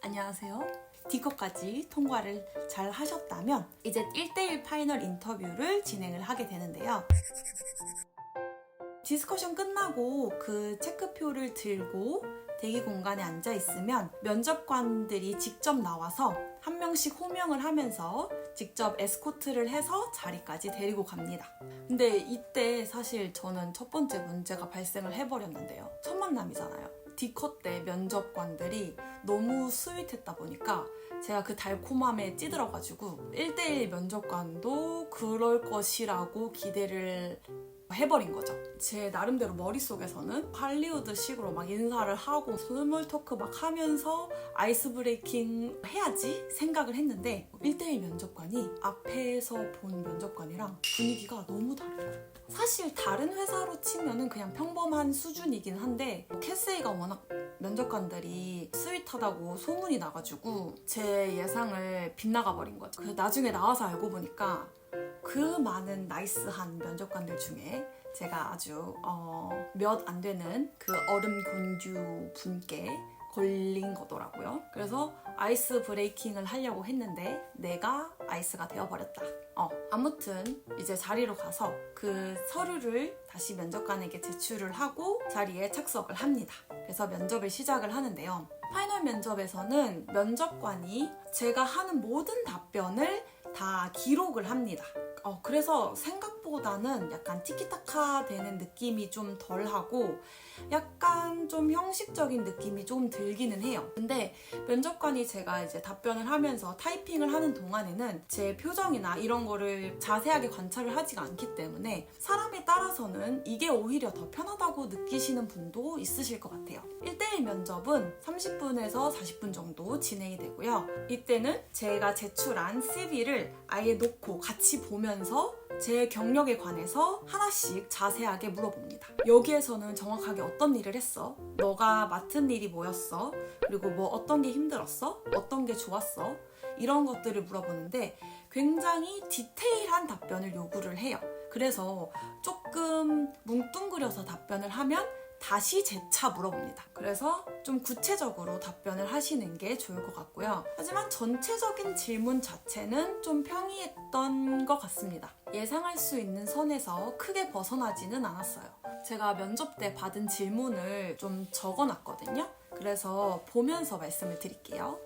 안녕하세요. D컷까지 통과를 잘 하셨다면 이제 1대1 파이널 인터뷰를 진행을 하게 되는데요. 디스커션 끝나고 그 체크표를 들고 대기 공간에 앉아 있으면 면접관들이 직접 나와서 한 명씩 호명을 하면서 직접 에스코트를 해서 자리까지 데리고 갑니다. 근데 이때 사실 저는 첫 번째 문제가 발생을 해버렸는데요. 첫 만남이잖아요. D컷 때 면접관들이 너무 스윗했다 보니까 제가 그 달콤함에 찌들어가지고 1대1 면접관도 그럴 것이라고 기대를 해버린 거죠. 제 나름대로 머릿속에서는 할리우드식으로 막 인사를 하고 스몰 토크 막 하면서 아이스 브레이킹 해야지 생각을 했는데 1대1 면접관이 앞에서 본 면접관이랑 분위기가 너무 다르더라고요. 사실 다른 회사로 치면은 그냥 평범한 수준이긴 한데 캐세이가 워낙 면접관들이 스윗하다고 소문이 나가지고 제 예상을 빗나가 버린 거죠. 그래서 나중에 나와서 알고 보니까 그 많은 나이스한 면접관들 중에 제가 아주 몇 안 되는 그 얼음 곤주 분께 걸린 거더라고요. 그래서 아이스 브레이킹을 하려고 했는데 내가 아이스가 되어버렸다. 아무튼 이제 자리로 가서 그 서류를 다시 면접관에게 제출을 하고 자리에 착석을 합니다. 그래서 면접을 시작을 하는데요. 파이널 면접에서는 면접관이 제가 하는 모든 답변을 다 기록을 합니다. 그래서 생각보다는 약간 티키타카 되는 느낌이 좀 덜하고 약간 좀 형식적인 느낌이 좀 들기는 해요. 근데 면접관이 제가 이제 답변을 하면서 타이핑을 하는 동안에는 제 표정이나 이런 거를 자세하게 관찰을 하지가 않기 때문에 사람에 따라서는 이게 오히려 더 편하다고 느끼시는 분도 있으실 것 같아요. 1대1 면접은 30분에서 40분 정도 진행이 되고요. 이때는 제가 제출한 CV를 아예 놓고 같이 보면서 제 경력에 관해서 하나씩 자세하게 물어봅니다. 여기에서는 정확하게 어떤 일을 했어? 너가 맡은 일이 뭐였어? 그리고 뭐 어떤 게 힘들었어? 어떤 게 좋았어? 이런 것들을 물어보는데 굉장히 디테일한 답변을 요구를 해요. 그래서 조금 뭉뚱그려서 답변을 하면 다시 재차 물어봅니다. 그래서 좀 구체적으로 답변을 하시는 게 좋을 것 같고요. 하지만 전체적인 질문 자체는 좀 평이했던 것 같습니다. 예상할 수 있는 선에서 크게 벗어나지는 않았어요. 제가 면접 때 받은 질문을 좀 적어놨거든요. 그래서 보면서 말씀을 드릴게요.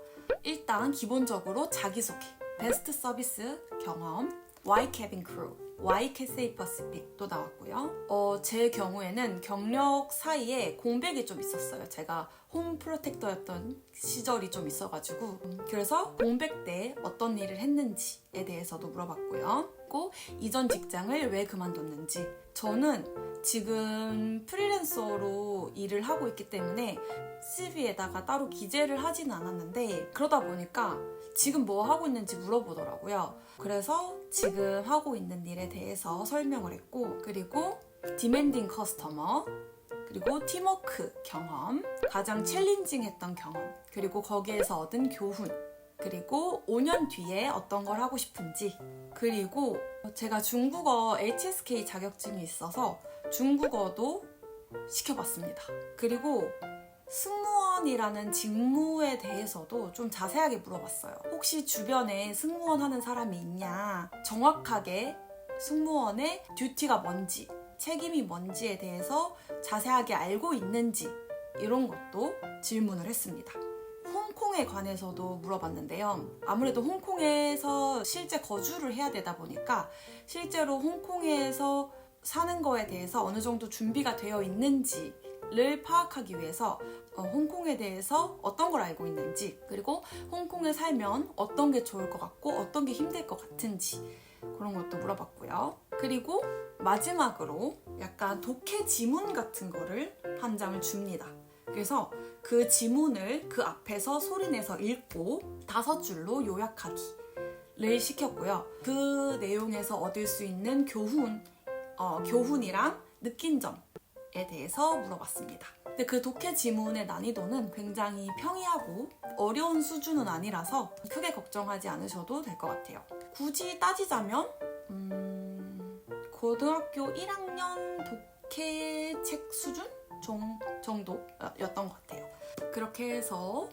일단 기본적으로 자기소개, 베스트 서비스 경험, Why Cabin Crew, Why Cathay Pacific도 나왔고요. 제 경우에는 경력 사이에 공백이 좀 있었어요. 제가 홈 프로텍터였던 시절이 좀 있어가지고 그래서 공백 때 어떤 일을 했는지에 대해서도 물어봤고요. 그리고 이전 직장을 왜 그만뒀는지. 저는 지금 프리랜서로 일을 하고 있기 때문에 CV에다가 따로 기재를 하지는 않았는데 그러다 보니까 지금 뭐 하고 있는지 물어보더라고요. 그래서 지금 하고 있는 일에 대해서 설명을 했고 그리고 디맨딩 커스터머 그리고 팀워크 경험, 가장 챌린징했던 경험 그리고 거기에서 얻은 교훈 그리고 5년 뒤에 어떤 걸 하고 싶은지 그리고 제가 중국어 HSK 자격증이 있어서 중국어도 시켜봤습니다. 그리고 승무원이라는 직무에 대해서도 좀 자세하게 물어봤어요. 혹시 주변에 승무원 하는 사람이 있냐, 정확하게 승무원의 듀티가 뭔지, 책임이 뭔지에 대해서 자세하게 알고 있는지 이런 것도 질문을 했습니다. 홍콩에 관해서도 물어봤는데요. 아무래도 홍콩에서 실제 거주를 해야 되다 보니까 실제로 홍콩에서 사는 거에 대해서 어느 정도 준비가 되어 있는지를 파악하기 위해서 홍콩에 대해서 어떤 걸 알고 있는지 그리고 홍콩에 살면 어떤 게 좋을 것 같고 어떤 게 힘들 것 같은지 그런 것도 물어봤고요. 그리고 마지막으로 약간 독해 지문 같은 거를 한 장을 줍니다. 그래서 그 지문을 그 앞에서 소리내서 읽고 5줄로 요약하기를 시켰고요. 그 내용에서 얻을 수 있는 교훈이랑 느낀 점에 대해서 물어봤습니다. 근데 그 독해 지문의 난이도는 굉장히 평이하고 어려운 수준은 아니라서 크게 걱정하지 않으셔도 될 것 같아요. 굳이 따지자면 고등학교 1학년 독해 책 수준 정도였던 것 같아요. 그렇게 해서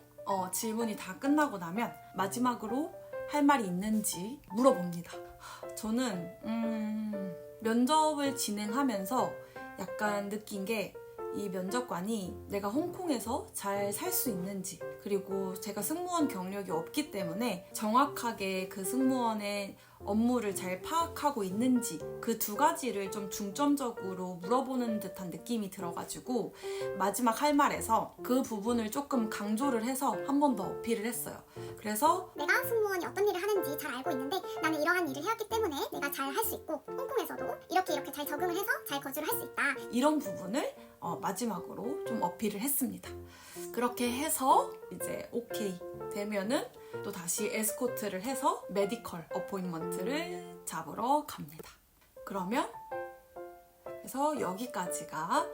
질문이 다 끝나고 나면 마지막으로 할 말이 있는지 물어봅니다. 저는 면접을 진행하면서 약간 느낀 게 이 면접관이 내가 홍콩에서 잘 살 수 있는지, 그리고 제가 승무원 경력이 없기 때문에 정확하게 그 승무원의 업무를 잘 파악하고 있는지, 그 두 가지를 좀 중점적으로 물어보는 듯한 느낌이 들어가지고 마지막 할 말에서 그 부분을 조금 강조를 해서 한 번 더 어필을 했어요. 그래서 내가 승무원이 어떤 일을 하는지 잘 알고 있는데 나는 이러한 일을 해왔기 때문에 내가 잘 할 수 있고 홍콩에서도 이렇게 잘 적응을 해서 잘 거주를 할 수 있다. 이런 부분을 마지막으로 좀 어필을 했습니다. 그렇게 해서 이제 오케이 되면은 또 다시 에스코트를 해서 메디컬 어포인먼트를 잡으러 갑니다. 그러면 그래서 여기까지가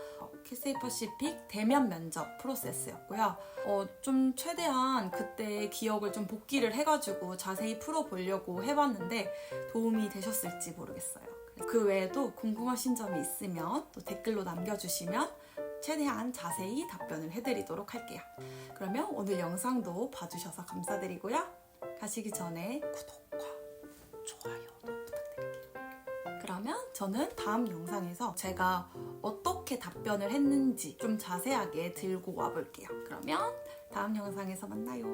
캐세이 퍼시픽 대면 면접 프로세스였고요. 좀 최대한 그때 기억을 좀 복기를 해가지고 자세히 풀어보려고 해봤는데 도움이 되셨을지 모르겠어요. 그 외에도 궁금하신 점이 있으면 또 댓글로 남겨주시면 최대한 자세히 답변을 해드리도록 할게요. 그러면 오늘 영상도 봐주셔서 감사드리고요. 가시기 전에 구독과 좋아요도 부탁드릴게요. 그러면 저는 다음 영상에서 제가 어떻게 답변을 했는지 좀 자세하게 들고 와볼게요. 그러면 다음 영상에서 만나요.